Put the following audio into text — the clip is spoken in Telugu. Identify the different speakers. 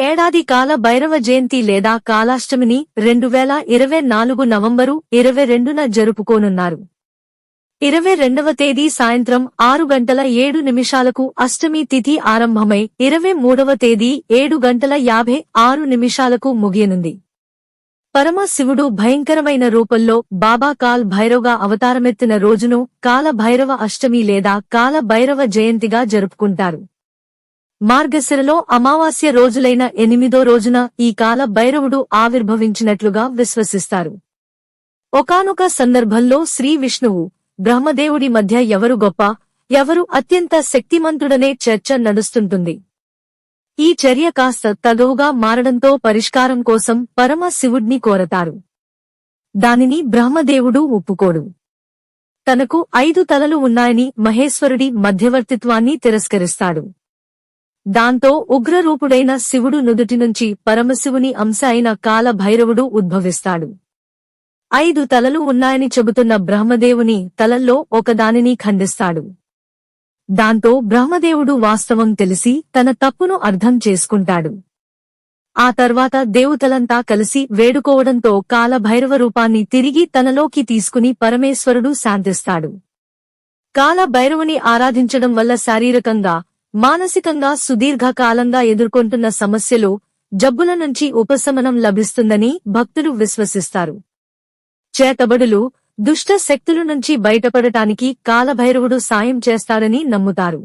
Speaker 1: ఏడాది కాల భైరవ జయంతి లేదా కాలాష్టమిని 2024 నవంబరు 22న జరుపుకోనున్నారు. 22వ తేదీ సాయంత్రం 6:07 అష్టమి తిథి ఆరంభమై 23వ తేదీ 7:56 ముగియనుంది. పరమశివుడు భయంకరమైన రూపంలో బాబా కాల్ భైరవ్గా అవతారమెత్తిన రోజును కాల భైరవ అష్టమి లేదా కాల భైరవ జయంతిగా జరుపుకుంటారు. మార్గశిరలో అమావాస్య రోజులైన 8వ రోజున ఈ కాల భైరవుడు ఆవిర్భవించినట్లుగా విశ్వసిస్తారు. ఒకానొక సందర్భంలో శ్రీ విష్ణువు, బ్రహ్మదేవుడి మధ్య ఎవరు గొప్ప, ఎవరు అత్యంత శక్తిమంతుడనే చర్చ నడుస్తుంటుంది. ఈ చర్య కాస్త తగవుగా మారడంతో పరిష్కారం కోసం పరమశివుడ్ని కోరతారు. దానిని బ్రహ్మదేవుడు ఒప్పుకోడు. తనకు 5 తలలు ఉన్నాయని మహేశ్వరుడి మధ్యవర్తిత్వాన్ని తిరస్కరిస్తాడు. దాంతో ఉగ్రరూపుడైన శివుడు నుదుటి నుంచి పరమశివుని అంశ అయిన కాల భైరవుడు ఉద్భవిస్తాడు. 5 తలలు ఉన్నాయని చెబుతున్న బ్రహ్మదేవుని తలల్లో ఒకదానిని ఖండిస్తాడు. దాంతో బ్రహ్మదేవుడు వాస్తవం తెలిసి తన తప్పును అర్థం చేసుకుంటాడు. ఆ తర్వాత దేవతలంతా కలిసి వేడుకోవడంతో కాల భైరవ రూపాన్ని తిరిగి తనలోకి తీసుకుని పరమేశ్వరుడు శాంతిస్తాడు. కాల భైరవుని ఆరాధించడం వల్ల శారీరకంగా, మానసికంగా సుదీర్ఘకాలంగా ఎదుర్కొంటున్న సమస్యలు, జబ్బుల నుంచి ఉపశమనం లభిస్తుందని భక్తులు విశ్వసిస్తారు. చేతబడులు, దుష్ట శక్తుల నుంచి బయటపడటానికి కాలభైరవుడు సాయం చేస్తాడని నమ్ముతారు.